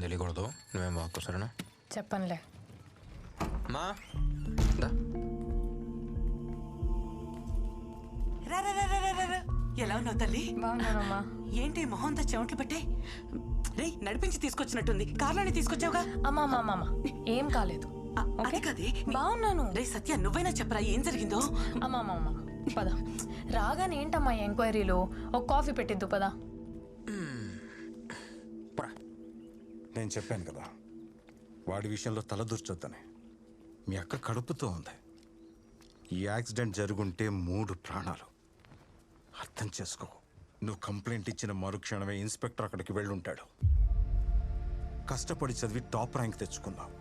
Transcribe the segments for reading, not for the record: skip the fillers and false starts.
ఏం తెలియకూడదు. నువ్వేం వాక్కు సరేనా? చెప్పనులే. మా ఎలా ఉన్నావు తల్లి? బాగున్నానమ్మా. ఏంటి మొహం తా చెమట్లు పట్టే? రే నడిపించి తీసుకొచ్చినట్టుంది. కార్లోనే తీసుకొచ్చావుగా? అమ్మా అమ్మా అమ్మా ఏం కాలేదు. అది కదే. బాగున్నాను. రే సత్య నువ్వైనా చెప్పరా ఏం జరిగిందో? అమ్మా అమ్మా అమ్మా పద. రాగానే ఏంటమ్మా ఎంక్వైరీలో? ఒక కాఫీ పెట్టిద్దు పద. నేను చెప్పాను కదా వాడి విషయంలో తలదూర్చొద్దని. మీ అక్క కడుపుతో ఉంది. ఈ యాక్సిడెంట్ జరుగుంటే 3 ప్రాణాలు. అర్థం చేసుకో. నువ్వు కంప్లైంట్ ఇచ్చిన మరుక్షణమే ఇన్స్పెక్టర్ అక్కడికి వెళ్ళుంటాడు. కష్టపడి చదివి టాప్ ర్యాంక్ తెచ్చుకున్నావు.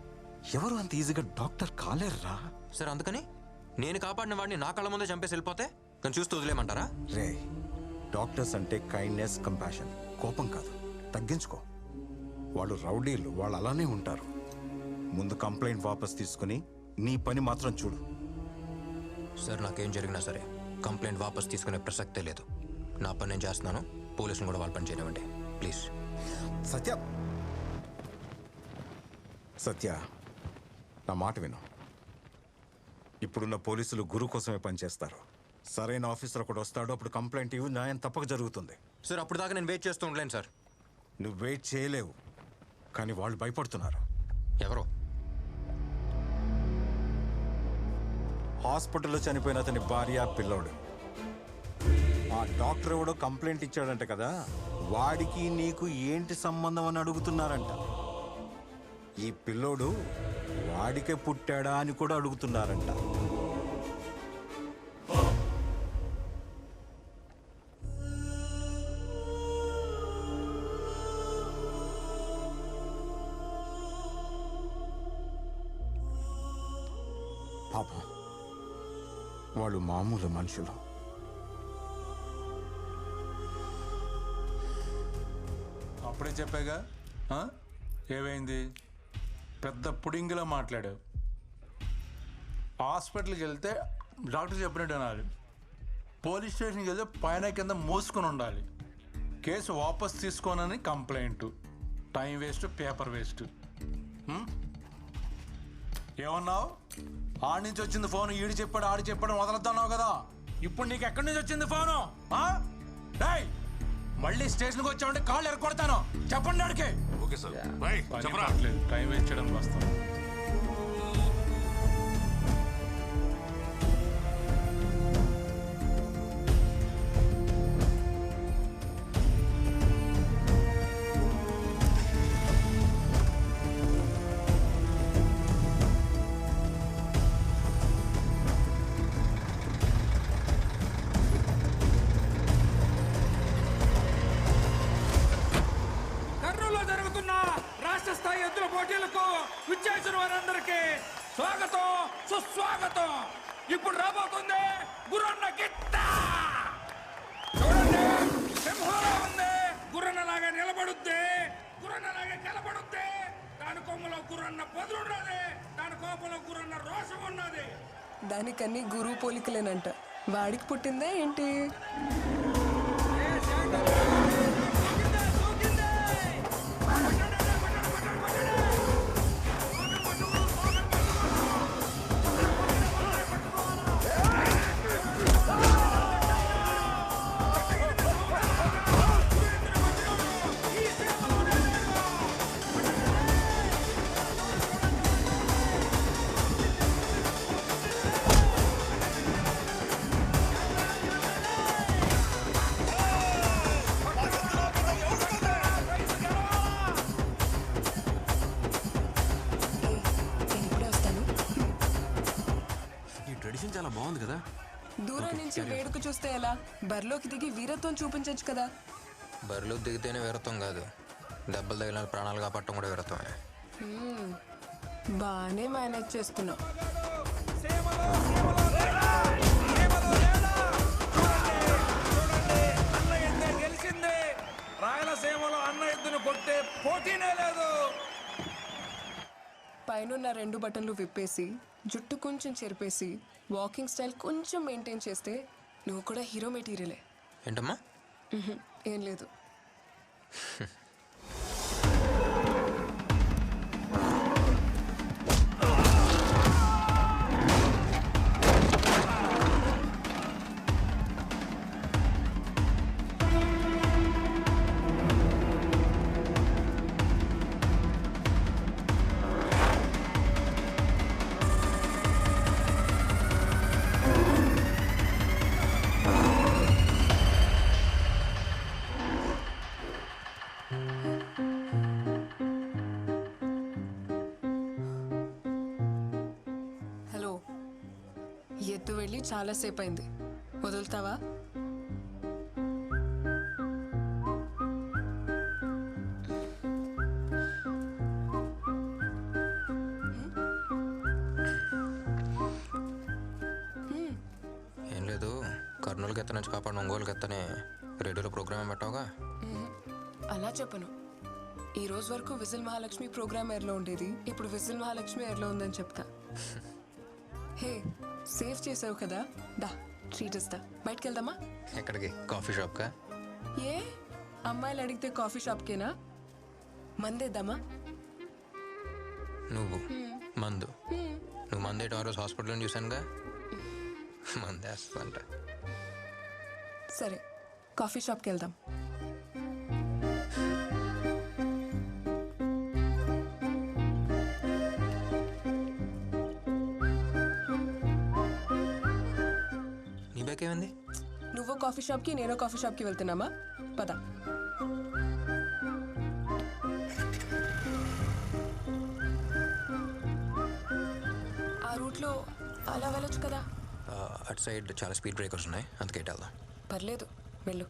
ఎవరు అంత ఈజీగా డాక్టర్ కాలేర్రా? సరే అందుకని నేను కాపాడిన వాడిని నా కళ్ళ ముందే చంపేసి వెళ్ళిపోతే నేను చూస్తూ వదిలేమంటారా? రే డాక్టర్స్ అంటే కైండ్నెస్, కంపాషన్, కోపం కాదు. తగ్గించుకో. వాళ్ళు రౌడీలు, వాళ్ళు అలానే ఉంటారు. ముందు కంప్లైంట్ వాపస్ తీసుకుని నీ పని మాత్రం చూడు. సార్ నాకేం జరిగినా సరే కంప్లైంట్ వాపస్ తీసుకునే ప్రసక్తే లేదు. నా పని నేను చేస్తున్నాను. పోలీసులు కూడా వాళ్ళ పని చేయనివ్వండి ప్లీజ్. సత్య సత్య నా మాట విను. ఇప్పుడున్న పోలీసులు గురు కోసమే పనిచేస్తారు. సరైన ఆఫీసర్ ఒకటి వస్తాడు, అప్పుడు కంప్లైంట్ ఇవ్వు, న్యాయం తప్పక జరుగుతుంది. సార్ అప్పుడు దాకా నేను వెయిట్ చేస్తూ ఉండలేను సార్. నువ్వు వెయిట్ చేయలేవు, కానీ వాళ్ళు భయపడుతున్నారు. ఎవరు? హాస్పిటల్లో చనిపోయిన అతని భార్య, పిల్లోడు. ఆ డాక్టర్ ఎవడో కంప్లైంట్ ఇచ్చాడంట కదా, వాడికి నీకు ఏంటి సంబంధం అని అడుగుతున్నారంట. ఈ పిల్లోడు వాడికే పుట్టాడా అని కూడా అడుగుతున్నారంట. పాపం వాళ్ళు మామూలు మనుషులు. అప్పుడే చెప్పాగా. ఏమైంది? పెద్ద పుడింగిలో మాట్లాడావు. హాస్పిటల్కి వెళ్తే డాక్టర్ చెప్పినట్టు అనాలి. పోలీస్ స్టేషన్కి వెళ్తే పైన కింద మూసుకొని ఉండాలి. కేసు వాపస్ తీసుకోనని complaint. Time waste, paper waste. ఏమన్నావు? ఆడి నుంచి వచ్చింది ఫోను. ఈడు చెప్పాడు, ఆడి చెప్పాడు, వదలొద్దన్నావు కదా. ఇప్పుడు నీకు ఎక్కడి నుంచి వచ్చింది ఫోను? మళ్ళీ స్టేషన్కి వచ్చామంటే కాళ్ళు ఎరగొడతాను. చెప్పండి ఆడికి. Okay sir. టైం వేస్ట్ చేయడానికి వస్తాను. స్వాగతం, సుస్వాగతం. ఇప్పుడు రాబోతుంది గుర్రన్న గిట్ట. చూడండి, సింహంలా ఉంది. గుర్రన్నలాగా నిలబడుద్ది, గుర్రన్నలాగా నిలబడుద్ది. దాని కొమ్మలో గుర్రన్న పదులున్నది, దాని కోపంలో గుర్రన్న రోషం ఉన్నది. దానికన్నీ గురువు పోలికలేనంట. వాడికి పుట్టిందా ఏంటి? చాలా బాగుంది కదా. దూరం నుంచి వేడుక చూస్తే ఎలా? బరిలోకి దిగి వీరత్వం చూపించచ్చు కదా. బరిలో దిగితేనే వీరత్వం కాదు, దెబ్బలు తగిలిన ప్రాణాలు కాపాడటం కూడా వీరత్వమే. బాగానే మేనేజ్ చేస్తున్నావు. గెలిచింది. రాయలసీమలో అన్న ఎద్దును కొట్టే పోటీనే లేదు. పైనున్న 2 బటన్లు విప్పేసి, జుట్టు కొంచెం చెరిపేసి, వాకింగ్ స్టైల్ కొంచెం మెయింటైన్ చేస్తే నువ్వు కూడా హీరో మెటీరియలే. ఏంటమ్మా? ఏం లేదు. చాలాసేపు అయింది, వదులుతావా? ఏం లేదు, కర్నూలుకి ఎత్త నుంచి కాపాడు ఒంగోలుకి ఎత్తనే రేడియోలో ప్రోగ్రామ్ పెట్టావుగా. అలా చెప్పను. ఈ రోజు వరకు విజిల్ మహాలక్ష్మి ప్రోగ్రామ్ ఎయిర్లో ఉండేది, ఇప్పుడు విజిల్ మహాలక్ష్మి ఎయిర్లో ఉందని చెప్తా. హే, సేవ్ చేసావు కదా, దా ట్రీట్ ఇస్తా. బయటకు వెళ్దామా? ఎక్కడికి? కాఫీ షాప్కా? ఏ అమ్మాయిలు అడిగితే కాఫీ షాప్కేనా? మందేద్దామా? నువ్వు మందు నువ్వు మందేయటం ఆ రోజు హాస్పిటల్లో చూశానుగా. మందేస్తంట. సరే, కాఫీ షాప్కి వెళ్దాం. నీ బ్యాక్ ఏమైంది? నువ్వు కాఫీ షాప్కి, నేను కాఫీ షాప్కి వెళ్తున్నామా? పద. ఆ రూట్లో అలా వెళ్ళొచ్చు కదా. అటు సైడ్ చాలా స్పీడ్ బ్రేకర్స్ ఉన్నాయి, అందుకే ఇటు వెళ్దాం. పర్లేదు, వెళ్ళు.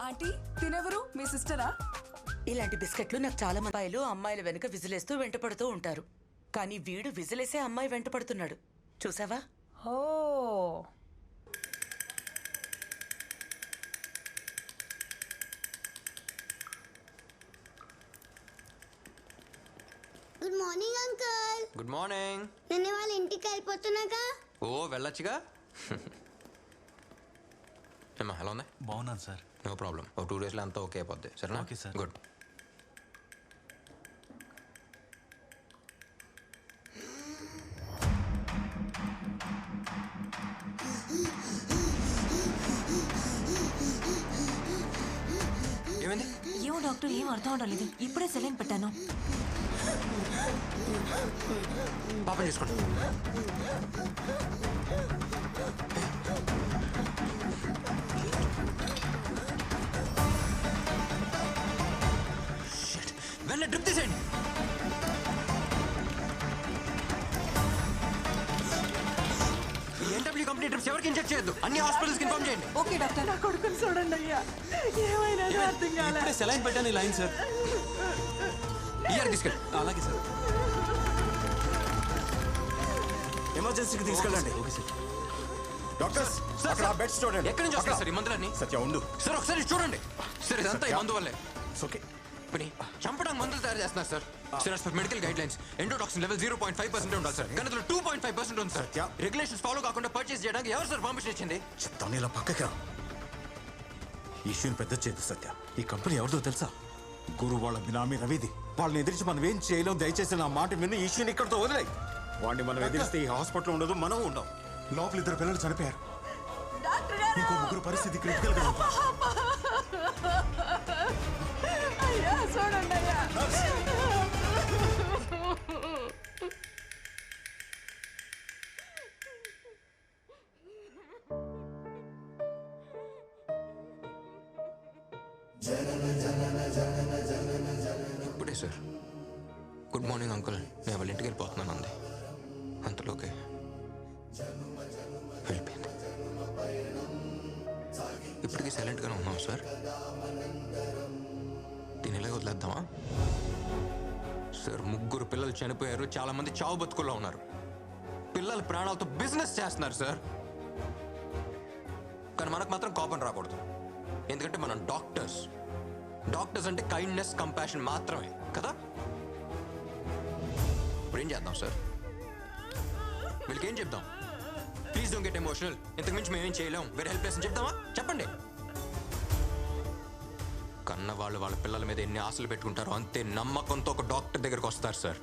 ఆంటీ, తినెవరు? మీ సిస్టరా? ఇలాంటి బిస్కెట్లు నాకు చాలా మంది అమ్మాయిల వెనుక విజిలేస్తూ వెంట పడుతూ ఉంటారు. కానీ వీడు విజిలేసే అమ్మాయి వెంట పడుతున్నాడు. చూసావా? Oh good morning uncle. Good morning. నేను వాళ్ళ ఇంటికి వెళ్ళిపోతున్నాగా. ఓ వెళ్ళొచ్చుగా. ఏమ్మా ఎలా ఉంది? బాగున్నాను సార్. No problem. ఒక 2 డేస్లో అంతా ఓకే అయిపోద్ది. సరేనా? Okay sir. గుడ్. ఏమైంది? ఏమో డాక్టర్, ఏం అర్థం అవడం లేదు. ఇప్పుడే సెలైన్ పెట్టాను. పాపం చూసుకోండి. వెళ్ళి డ్రిప్ తీసేయండి. ఎన్డబ్ల్యూ కంపెనీ డ్రిప్స్ ఎవరికి ఇంజెక్ట్ చేయొద్దు. అన్ని హాస్పిటల్స్కి ఇన్ఫార్మ్ చేయండి. Okay doctor. నా కొడుకుని చూడండి అయ్యా, ఏమైనా అర్థం కాలే. ఇప్పుడే సెలైన్ పెట్టాను ఈ లైన్ సార్. ఇయర్ తీసుకెళ్ళి. అలాగే సార్. ఎమర్జెన్సీకి తీసుకెళ్ళండి. Okay sir. డాక్టర్స్, అక్కడ ఆ బెడ్స్ చూడండి. ఎక్కడి నుంచి వస్తారు సార్ ఈ మందులన్నీ? సత్య ఉండు. సార్ ఒకసారి చూడండి. సార్ ఇదంతా ఈ మందు వల్లే. ఓకే. పని చంపడానికి మందులు తయారు చేస్తున్నారు sir. Sir as per medical guide lines endotoxin level 0.5% ఉండాలి సార్. కానీ అందులో 2.5% ఉంది సార్. రెగ్యులేషన్స్ ఫాలో కాకుండా పర్చేస్ చేయడానికి ఎవరు సార్ పర్మిషన్ ఇచ్చింది? చెప్తాను, ఇలా పక్కకి రా. ఈ ఇష్యూని పెద్ద చేయదు సత్య. ఈ కంపెనీ ఎవరిదో తెలుసా? గురు వాళ్ళ బినామీ రవిది. వాళ్ళని ఎదిరించి మనం ఏం చేయలేం. దయచేసి నా మాట విని ఈ ఇష్యూని ఇక్కడితో వదిలేయి. వాడిని మనం ఎదిరిస్తే ఈ హాస్పిటల్ ఉండదు, మనం ఉండం. లోపల 2 పిల్లలు చనిపోయారు. ఇంకో 3 పరిస్థితి క్రిటికల్ గా ఉంది. అయ్యా చూడండి అయ్యా. ఇప్పుడే సార్ గుడ్ మార్నింగ్ అంకుల్, నేను వాళ్ళ ఇంటికి వెళ్ళిపోతున్నాను అంది. అంతలోకే వెళ్ళిపోయింది. ఇప్పటికీ సైలెంట్గానే ఉన్నాం సార్. దీని ఎలాగ వదిలేద్దామా సార్? 3 పిల్లలు చనిపోయారు, చాలా మంది చావు బతుకుల్లో ఉన్నారు. పిల్లల ప్రాణాలతో బిజినెస్ చేస్తున్నారు సార్. కానీ మనకు మాత్రం కోపం రాకూడదు, ఎందుకంటే మనం డాక్టర్స్. డాక్టర్స్ అంటే కైండ్నెస్, కంపాషన్ మాత్రమే కదా. ఇప్పుడు ఏం చేద్దాం సార్? వీళ్ళకి ఏం చెప్దాం? ప్లీజ్ డోంట్ గెట్ ఎమోషనల్, ఇంతకు మించి మేమేం చేయలేం, వెరీ హెల్ప్లెస్ అని చెప్దామా? చెప్పండి. కన్న వాళ్ళు వాళ్ళ పిల్లల మీద ఎన్ని ఆశలు పెట్టుకుంటారో అంతే నమ్మకంతో ఒక డాక్టర్ దగ్గరకు వస్తారు సార్.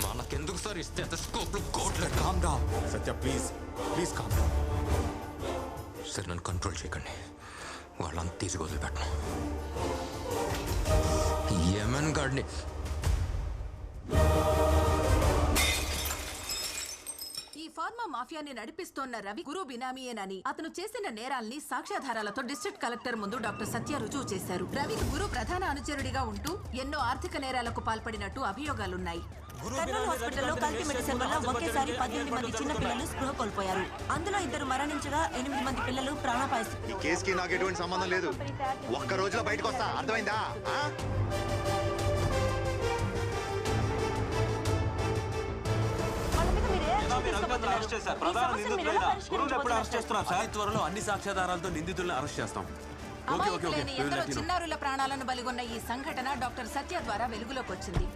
మనకెందుకు సార్ ఈ స్టెథోస్కోప్లు, కోట్లు? Calm down Satya, please please calm down. Sir నన్ను కంట్రోల్ చేయకండి, వాళ్ళంతా తీసుకు వదిలిపెట్టను. యమన్ గాడిని ఈ ఫార్మా మాఫియాని నడిపిస్తోన్న రవి గురు బినామీయేనని, అతను చేసిన నేరాల్ని సాక్ష్యాధారాలతో డిస్ట్రిక్ట్ కలెక్టర్ ముందు డాక్టర్ సత్య రుజువు చేశారు. రవి గురు ప్రధాన అనుచరుడిగా ఉంటూ ఎన్నో ఆర్థిక నేరాలకు పాల్పడినట్టు అభియోగాలున్నాయి. కర్నూలు హాస్పిటల్లో కల్తీ మెడిసిన్ వల్ల ఒకేసారి 18 మంది చిన్న పిల్లలు స్పృహ కోల్పోయారు. అందులో 2 మరణించగా 8 మంది పిల్లలు ప్రాణాపాయ ఈ కేసుకి నాకు ఎటువంటి సంబంధం లేదు. ఒక్క రోజులో బయటకు వస్తా, అర్థమైందా? త్వరలో అన్ని సాక్ష్యాధారాలతో నిందితులను అరెస్ట్ చేస్తాం. అమాయకులైన ఎందరో చిన్నారుల ప్రాణాలను బలిగొన్న ఈ సంఘటన డాక్టర్ సత్య ద్వారా వెలుగులోకి వచ్చింది.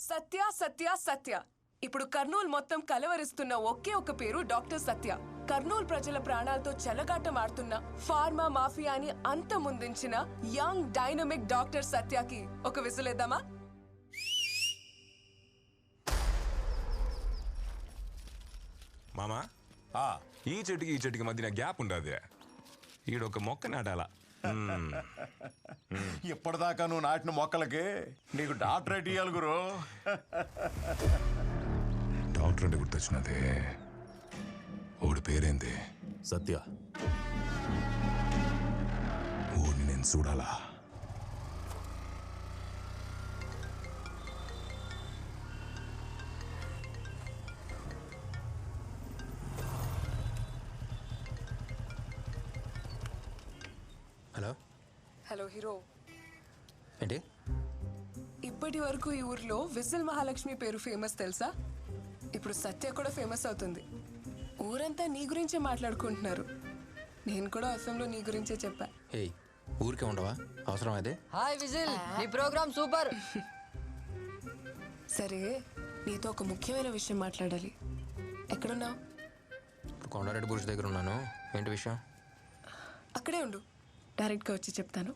సత్య సత్య సత్య. ఇప్పుడు కర్నూలు మొత్తం కలవరిస్తున్న ఒకే ఒక పేరు డాక్టర్ సత్య. కర్నూలు ప్రజల ప్రాణాలతో చెలగాటం ఆడుతున్న ఫార్మా మాఫియాని అంతమొందించిన యంగ్ డైనమిక్ డాక్టర్ సత్యకి ఒక విసులేద్దామా? మామా ఈ చెట్టుకి మధ్యన గ్యాప్ ఉండదు. ఈడొక మొక్క నాటాలా. ఇప్పటిదాకా నువ్వు నాటిన మొక్కలకి నీకు డాక్టరేట్ ఇయ్యాలి గురు. డాక్టర్ అంటే గుర్తొచ్చినదే. ఓడి పేరేంది? సత్య. ఓడిని నేను చూడాలా. Hello hello hero. ఏంటి? ఇప్పటి వరకు ఈ ఊర్లో విజిల్ మహాలక్ష్మి పేరు ఫేమస్ తెలుసా? ఇప్పుడు సత్య కూడా ఫేమస్ అవుతుంది. ఊరంతా నీ గురించే మాట్లాడుకుంటున్నారు. నేను కూడా అసెంబ్లీలో నీ గురించే చెప్పా. ఏయ్, ఊరికే ఉండవా? అవసరం అదే. హాయ్ విజిల్, నీ ప్రోగ్రామ్ సూపర్. సరే, నీతో ఒక ముఖ్యమైన విషయం మాట్లాడాలి. ఎక్కడున్నావు? కొండారెడ్డి బురుష్ దగ్గర ఉన్నాను. ఏంటి విషయం? అక్కడే ఉండు, డైరెక్ట్గా వచ్చి చెప్తాను.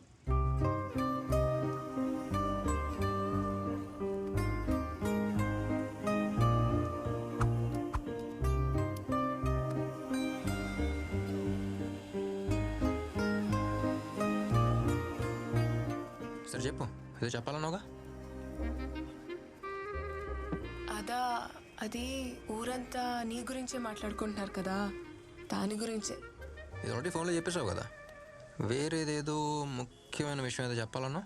సరే చెప్పు, ఏదో చెప్పాలన్నావుగా. అది ఊరంతా నీ గురించే మాట్లాడుకుంటున్నారు కదా, దాని గురించే. ఇది ఒకటి ఫోన్లో చెప్పేసావు కదా. వేరేదేదో ముఖ్యమైన విషయం ఏదో చెప్పాలన్నా.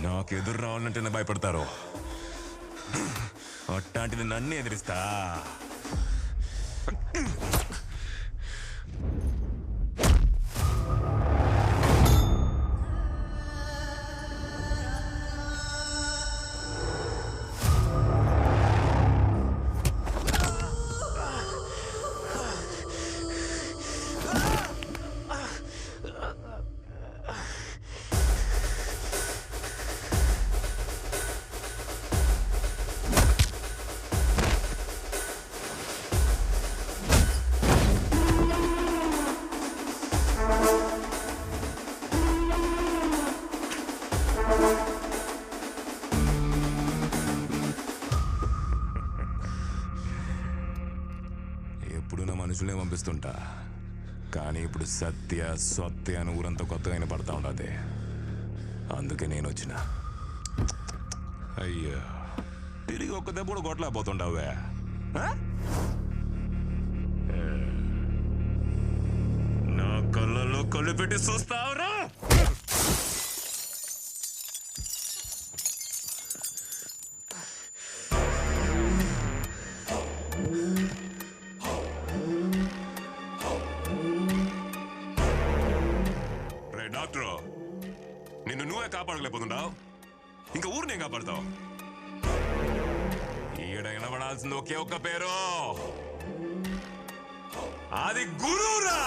నాకు ఎదురు రావాలంటేనే భయపడతారు. అట్లాంటిది నన్ను ఎదిరిస్తా. ఎప్పుడు నా మనుషులే పంపిస్తుంటా, కానీ ఇప్పుడు సత్య సత్య అని ఊరంతా కొత్తగా పడతా ఉండదు. అందుకే నేను వచ్చిన. అయ్యా, తిరిగి ఒక్క దెబ్బ కూడా కొట్టలేకపోతుండవే. నా కళ్ళలో కళ్ళు పెట్టి చూస్తావురా. డాక్టర్, నిన్ను నువ్వే కాపాడలేకపోతున్నావు, ఇంకా ఊరినే కాపాడుతావు. ఈడ వినబడాల్సింది ఒకే ఒక్క పేరు, అది గురువురా.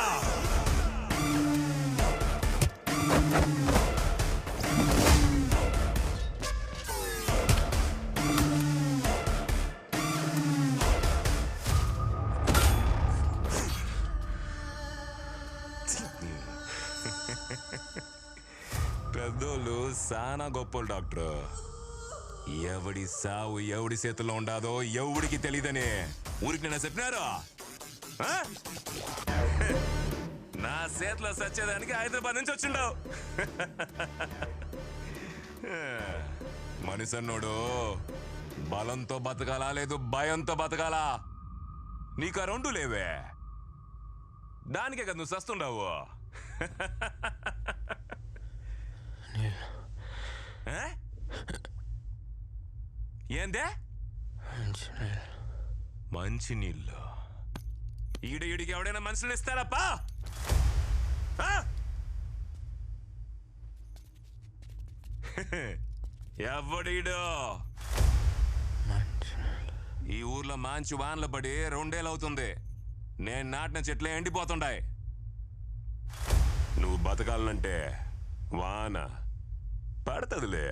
సానా గొప్పలు డాక్టర్. ఎవడి సావు ఎవడి చేతుల్లో ఉండాదో ఎవడికి తెలీదని ఊరికి నేను చెప్పినారు. నా చేతిలో సచ్చేదానికి హైదరాబాద్ నుంచి వచ్చిండవు. మనిషి అన్నోడు బలంతో బతకాలా లేదు భయంతో బతకాలా? నీకు ఆ రెండు లేవే, దానికే కదా నువ్వు సస్తుండవు. ఏందే మంచినీళ్ళు? ఈడికి ఎవడైనా మనుషులు ఇస్తారప్పా? ఎవడీడు? ఈ ఊర్లో మంచి వానలు పడి 2 ఏళ్ళు అవుతుంది. నేను నాటిన చెట్లే ఎండిపోతుండాయి. నువ్వు బతకాలంటే వాన పడుతుందిలే.